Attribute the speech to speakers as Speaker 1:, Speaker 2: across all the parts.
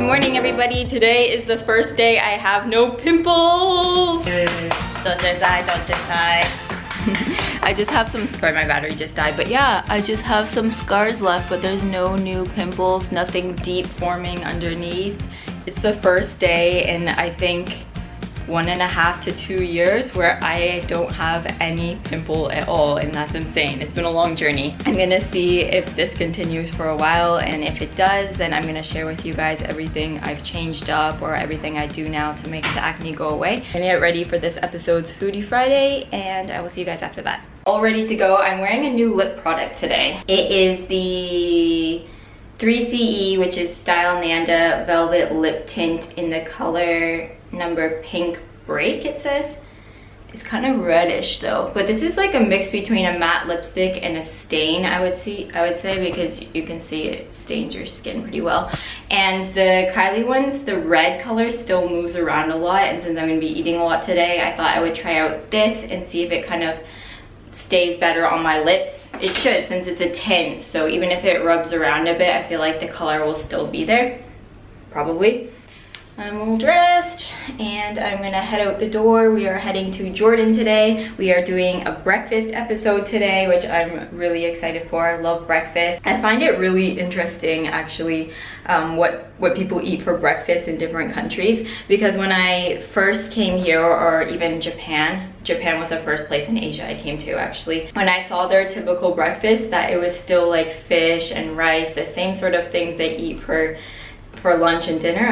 Speaker 1: morning, everybody. Today is the first day I have no pimples. Don't die. I just have some, sorry, my battery just died, but yeah, I just have some scars left, but there's no new pimples, nothing deep forming underneath. It's the first day in, I think, 1.5 to 2 years where I don't have any pimple at all, and that's insane. It's been a long journey. I'm gonna see if this continues for a while, and if it does, then I'm gonna share with you guys everything I've changed up or everything I do now to make the acne go away. I'm gonna get ready for this episode's Foodie Friday, and I will see you guys after that. All ready to go. I'm wearing a new lip product today. It is the 3CE, which is StyleNanda Velvet Lip Tint in the color number Pink Break, it says. It's kind of reddish though, but this is like a mix between a matte lipstick and a stain, I would say, because you can see it stains your skin pretty well. And the Kylie ones, the red color still moves around a lot, and since I'm gonna be eating a lot today, I thought I would try out this and see if it kind of stays better on my lips. It should, since it's a tint, so even if it rubs around a bit, I feel like the color will still be there, probably. I'm all dressed and I'm gonna head out the door. We are heading to Jordan today. We are doing a breakfast episode today, which I'm really excited for. I love breakfast. I find it really interesting, actually, what people eat for breakfast in different countries, because when I first came here, or even Japan was the first place in Asia I came to, actually. When I saw their typical breakfast, that it was still like fish and rice, the same sort of things they eat for lunch and dinner.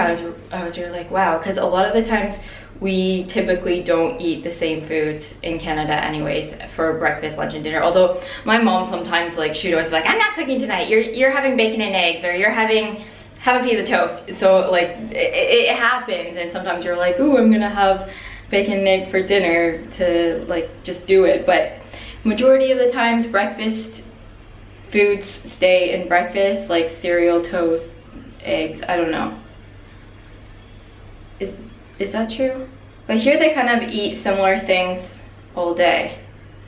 Speaker 1: I was really like, wow, because a lot of the times we typically don't eat the same foods in Canada anyways for breakfast, lunch, and dinner. Although my mom sometimes, like, she'd always be like, I'm not cooking tonight, you're having bacon and eggs, or have a piece of toast. So like it happens, and sometimes you're like, ooh, I'm gonna have bacon and eggs for dinner, to like just do it. But majority of the times breakfast foods stay in breakfast, like cereal, toast, eggs. I don't know, is that true? But here they kind of eat similar things all day.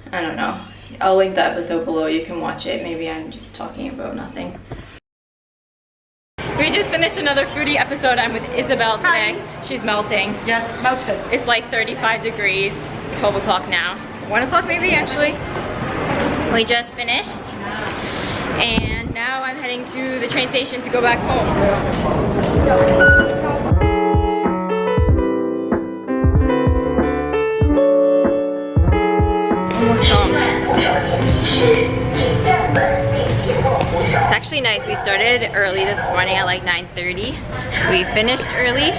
Speaker 1: I don't know. I'll link the episode below, you can watch it. Maybe I'm just talking about nothing. We just finished another foodie episode. I'm with Isabel today. Hi. She's melting. Yes, melted. It's like 35 degrees, 12 o'clock now. 1 o'clock maybe, actually. We just finished. And now I'm heading to the train station to go back home. Almost home. It's actually nice. We started early this morning at like 9:30. So we finished early.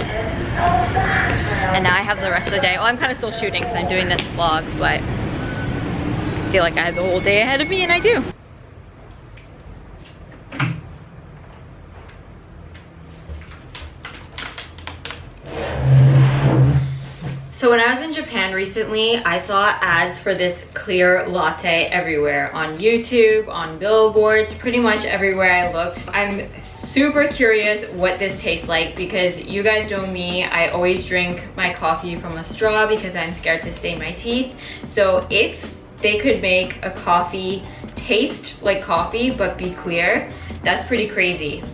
Speaker 1: And now I have the rest of the day. Well, I'm kind of still shooting because I'm doing this vlog, but I feel like I have the whole day ahead of me, and I do. So when I was in Japan recently, I saw ads for this clear latte everywhere, on YouTube, on billboards, pretty much everywhere I looked. I'm super curious what this tastes like, because you guys know me, I always drink my coffee from a straw because I'm scared to stain my teeth. So if they could make a coffee taste like coffee but be clear, that's pretty crazy.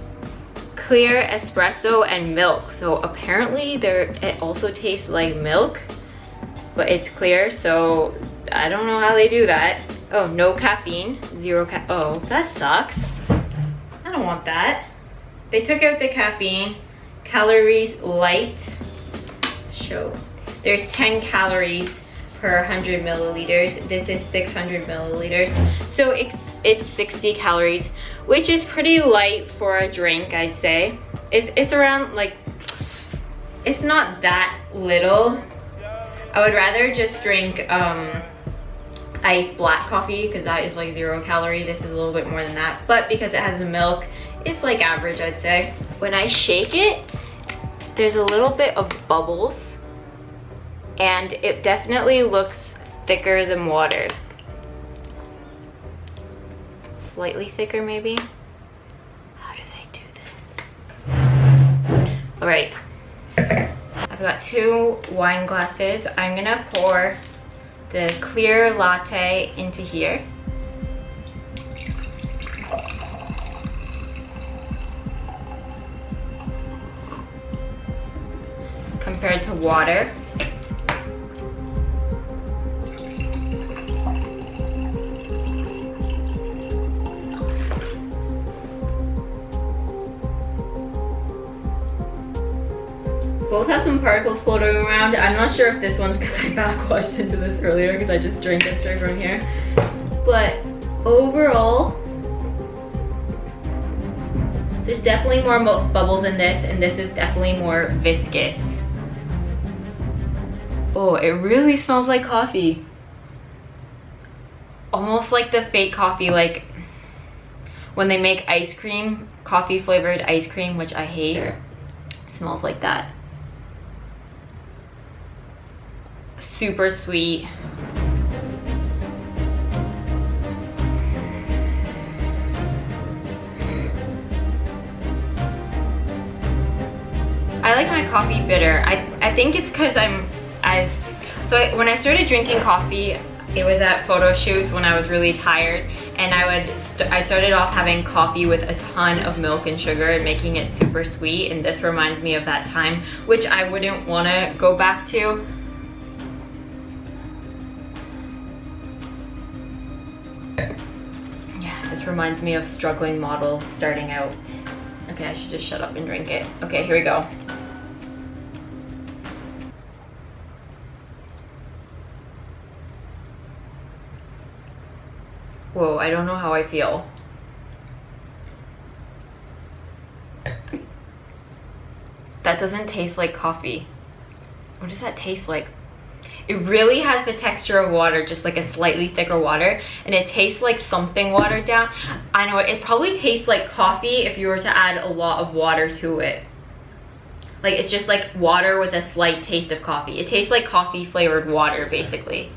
Speaker 1: Clear espresso and milk, so apparently it also tastes like milk, but it's clear, so I don't know how they do that. Oh, no caffeine, oh, that sucks. I don't want that. They took out the caffeine. Calories light. Show. There's 10 calories per 100 milliliters. This is 600 milliliters, so it's 60 calories, which is pretty light for a drink, I'd say. It's around, like, it's not that little. I would rather just drink iced black coffee, because that is like 0 calorie. This is a little bit more than that, but because it has the milk, it's like average, I'd say. When I shake it, there's a little bit of bubbles, and it definitely looks thicker than water. Slightly thicker, maybe. How do they do this? All right, I've got 2 wine glasses. I'm gonna pour the clear latte into here. compared to water. Both have some particles floating around. I'm not sure if this one's because I backwashed into this earlier because I just drank it straight from here. But overall, there's definitely more bubbles in this, and this is definitely more viscous. Oh, it really smells like coffee. Almost like the fake coffee, like when they make ice cream, coffee flavored ice cream, which I hate. It smells like that. Super sweet. I like my coffee bitter. I think it's because when I started drinking coffee, it was at photo shoots when I was really tired, and I started off having coffee with a ton of milk and sugar and making it super sweet, and this reminds me of that time, which I wouldn't want to go back to. Yeah, this reminds me of struggling model starting out. Okay, I should just shut up and drink it. Okay, here we go. Whoa, I don't know how I feel. That doesn't taste like coffee. What does that taste like? It really has the texture of water, just like a slightly thicker water, and it tastes like something watered down. I know it probably tastes like coffee if you were to add a lot of water to it. Like, it's just like water with a slight taste of coffee. It tastes like coffee flavored water, basically.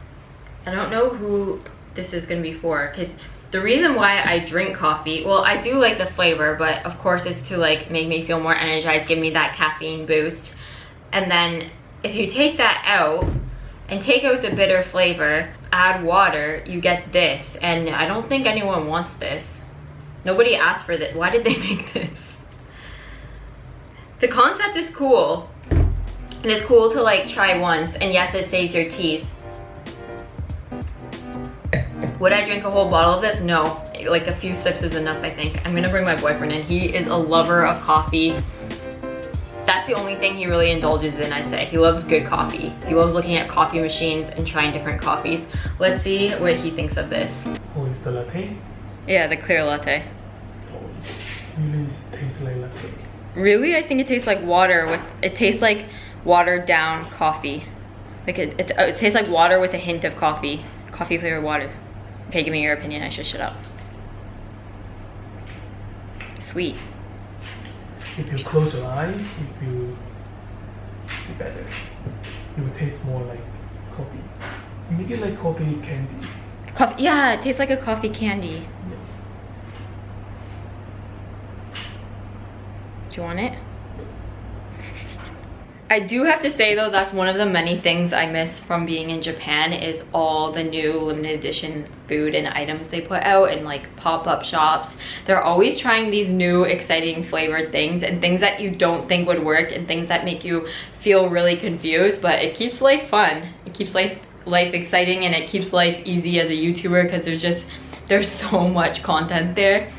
Speaker 1: I don't know who this is gonna be for, because the reason why I drink coffee, well, I do like the flavor, but of course it's to like make me feel more energized, give me that caffeine boost. And then if you take that out and take out the bitter flavor, add water, you get this. And I don't think anyone wants this. Nobody asked for this. Why did they make this? The concept is cool. And it's cool to like try once. And yes, it saves your teeth. Would I drink a whole bottle of this? No. Like a few sips is enough, I think. I'm gonna bring my boyfriend in. He is a lover of coffee. That's the only thing he really indulges in, I'd say. He loves good coffee. He loves looking at coffee machines and trying different coffees. Let's see what he thinks of this.
Speaker 2: Oh, it's the latte?
Speaker 1: Yeah, the clear latte.
Speaker 2: Oh, it really tastes like latte.
Speaker 1: Really? I think it tastes like water. It tastes like watered down coffee. Like it tastes like water with a hint of coffee. Coffee flavored water. Okay, give me your opinion. I should shut up. Sweet.
Speaker 2: If you close your eyes, it will be better. It will taste more like coffee. You make it like coffee candy.
Speaker 1: Coffee, yeah, it tastes like a coffee candy.
Speaker 2: Yeah.
Speaker 1: Do you want it? I do have to say though, that's one of the many things I miss from being in Japan is all the new limited edition food and items they put out, and like pop-up shops. They're always trying these new exciting flavored things and things that you don't think would work and things that make you feel really confused, but it keeps life fun. It keeps life exciting, and it keeps life easy as a YouTuber because there's so much content there.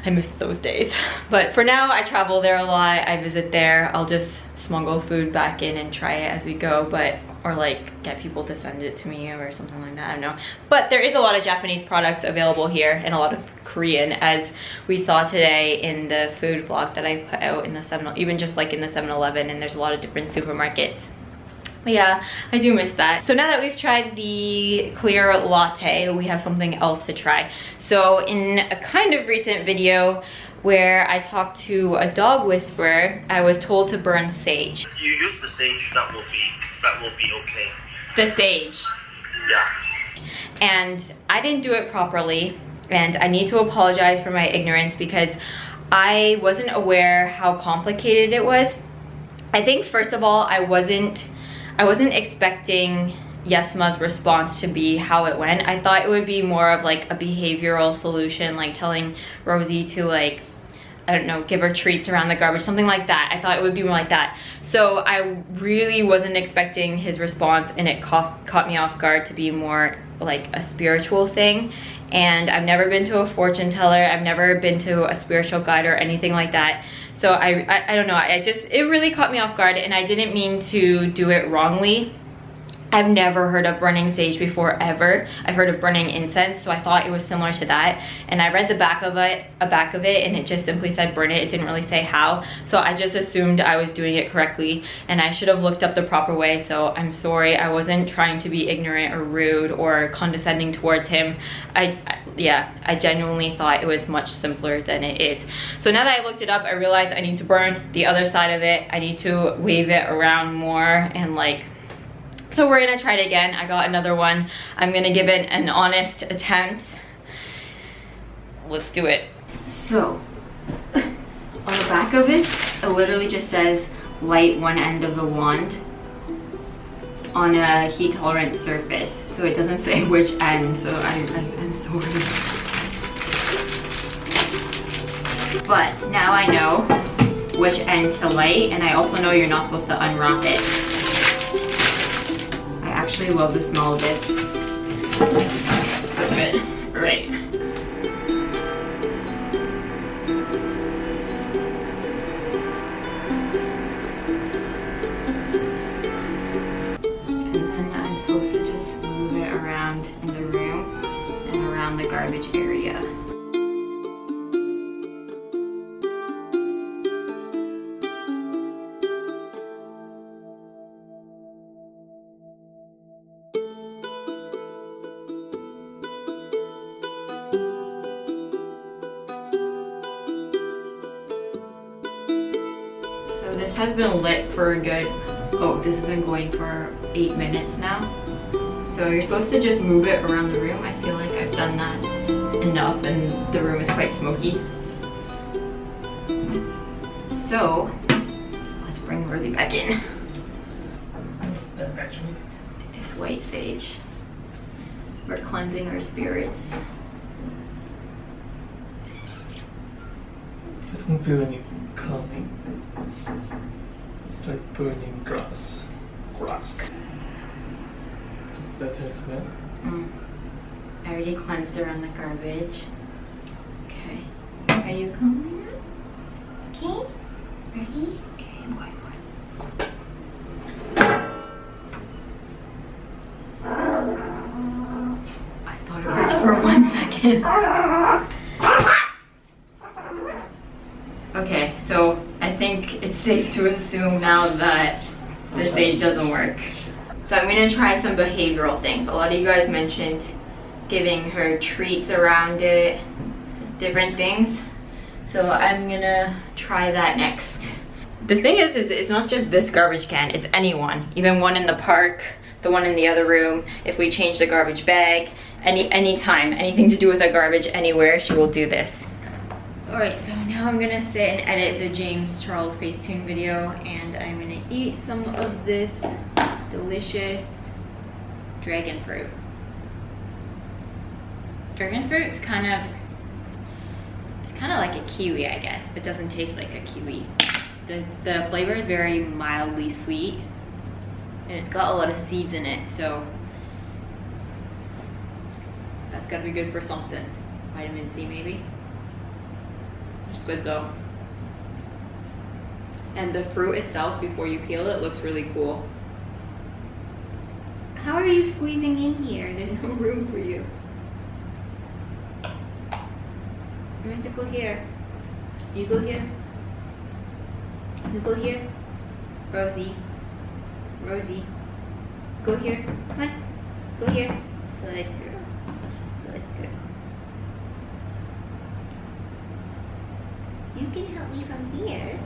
Speaker 1: I miss those days. But for now, I travel there a lot. I visit there. I'll just smuggle food back in and try it as we go, or like get people to send it to me or something like that, I don't know. But there is a lot of Japanese products available here and a lot of Korean, as we saw today in the food vlog that I put out in the even just like in the 7-Eleven, and there's a lot of different supermarkets. But yeah, I do miss that. So now that we've tried the clear latte, we have something else to try. So in a kind of recent video where I talked to a dog whisperer, I was told to burn sage.
Speaker 3: You use the sage, that will be okay.
Speaker 1: The sage.
Speaker 3: Yeah.
Speaker 1: And I didn't do it properly, and I need to apologize for my ignorance because I wasn't aware how complicated it was. I think first of all, I wasn't expecting Yesma's response to be how it went. I thought it would be more of like a behavioral solution, like telling Rosie to like, I don't know, give her treats around the garbage, something like that. I thought it would be more like that. So I really wasn't expecting his response, and it caught me off guard to be more like a spiritual thing. And I've never been to a fortune teller, I've never been to a spiritual guide or anything like that. So I don't know, it really caught me off guard, and I didn't mean to do it wrongly. I've never heard of burning sage before, ever. I've heard of burning incense, so I thought it was similar to that. And I read the back of it, and it just simply said burn it. It didn't really say how. So I just assumed I was doing it correctly, and I should have looked up the proper way. So I'm sorry, I wasn't trying to be ignorant or rude or condescending towards him. Yeah, I genuinely thought it was much simpler than it is. So now that I looked it up, I realized I need to burn the other side of it. I need to wave it around more, and like, so we're gonna try it again. I got another one. I'm gonna give it an honest attempt. Let's do it. So, on the back of it, it literally just says light one end of the wand on a heat tolerant surface. So it doesn't say which end, so I'm sorry. But now I know which end to light, and I also know you're not supposed to unwrap it. I actually love the smell of this. So good. Right. And then I'm supposed to just move it around in the room and around the garbage area. This has been lit for a good, this has been going for 8 minutes now. So you're supposed to just move it around the room. I feel like I've done that enough, and the room is quite smoky. So let's bring Rosie back in. It's white sage. We're cleansing our spirits.
Speaker 2: I don't feel any calming. It's like burning grass. Just let her smell.
Speaker 1: I already cleansed around the garbage. Okay. Are you coming now? Okay. Ready? Okay, I'm going for it. I thought it was for 1 second. Okay, so I think it's safe to assume now that the sage doesn't work. So I'm gonna try some behavioral things. A lot of you guys mentioned giving her treats around it, different things. So I'm gonna try that next. The thing is it's not just this garbage can, it's anyone. Even one in the park, the one in the other room. If we change the garbage bag, anytime, anything to do with a garbage anywhere, she will do this. Alright, so now I'm gonna sit and edit the James Charles Facetune video, and I'm gonna eat some of this delicious dragon fruit. Dragon fruit's kind of like a kiwi, I guess, but doesn't taste like a kiwi. The flavor is very mildly sweet, and it's got a lot of seeds in it, so that's gotta be good for something. Vitamin C maybe. It's good though. And the fruit itself, before you peel it, looks really cool. How are you squeezing in here? There's no room for you. You want to go here? You go here. You go here. Rosie. Rosie. Go here. Come on. Go here. Good girl. Good girl. You can help me from here.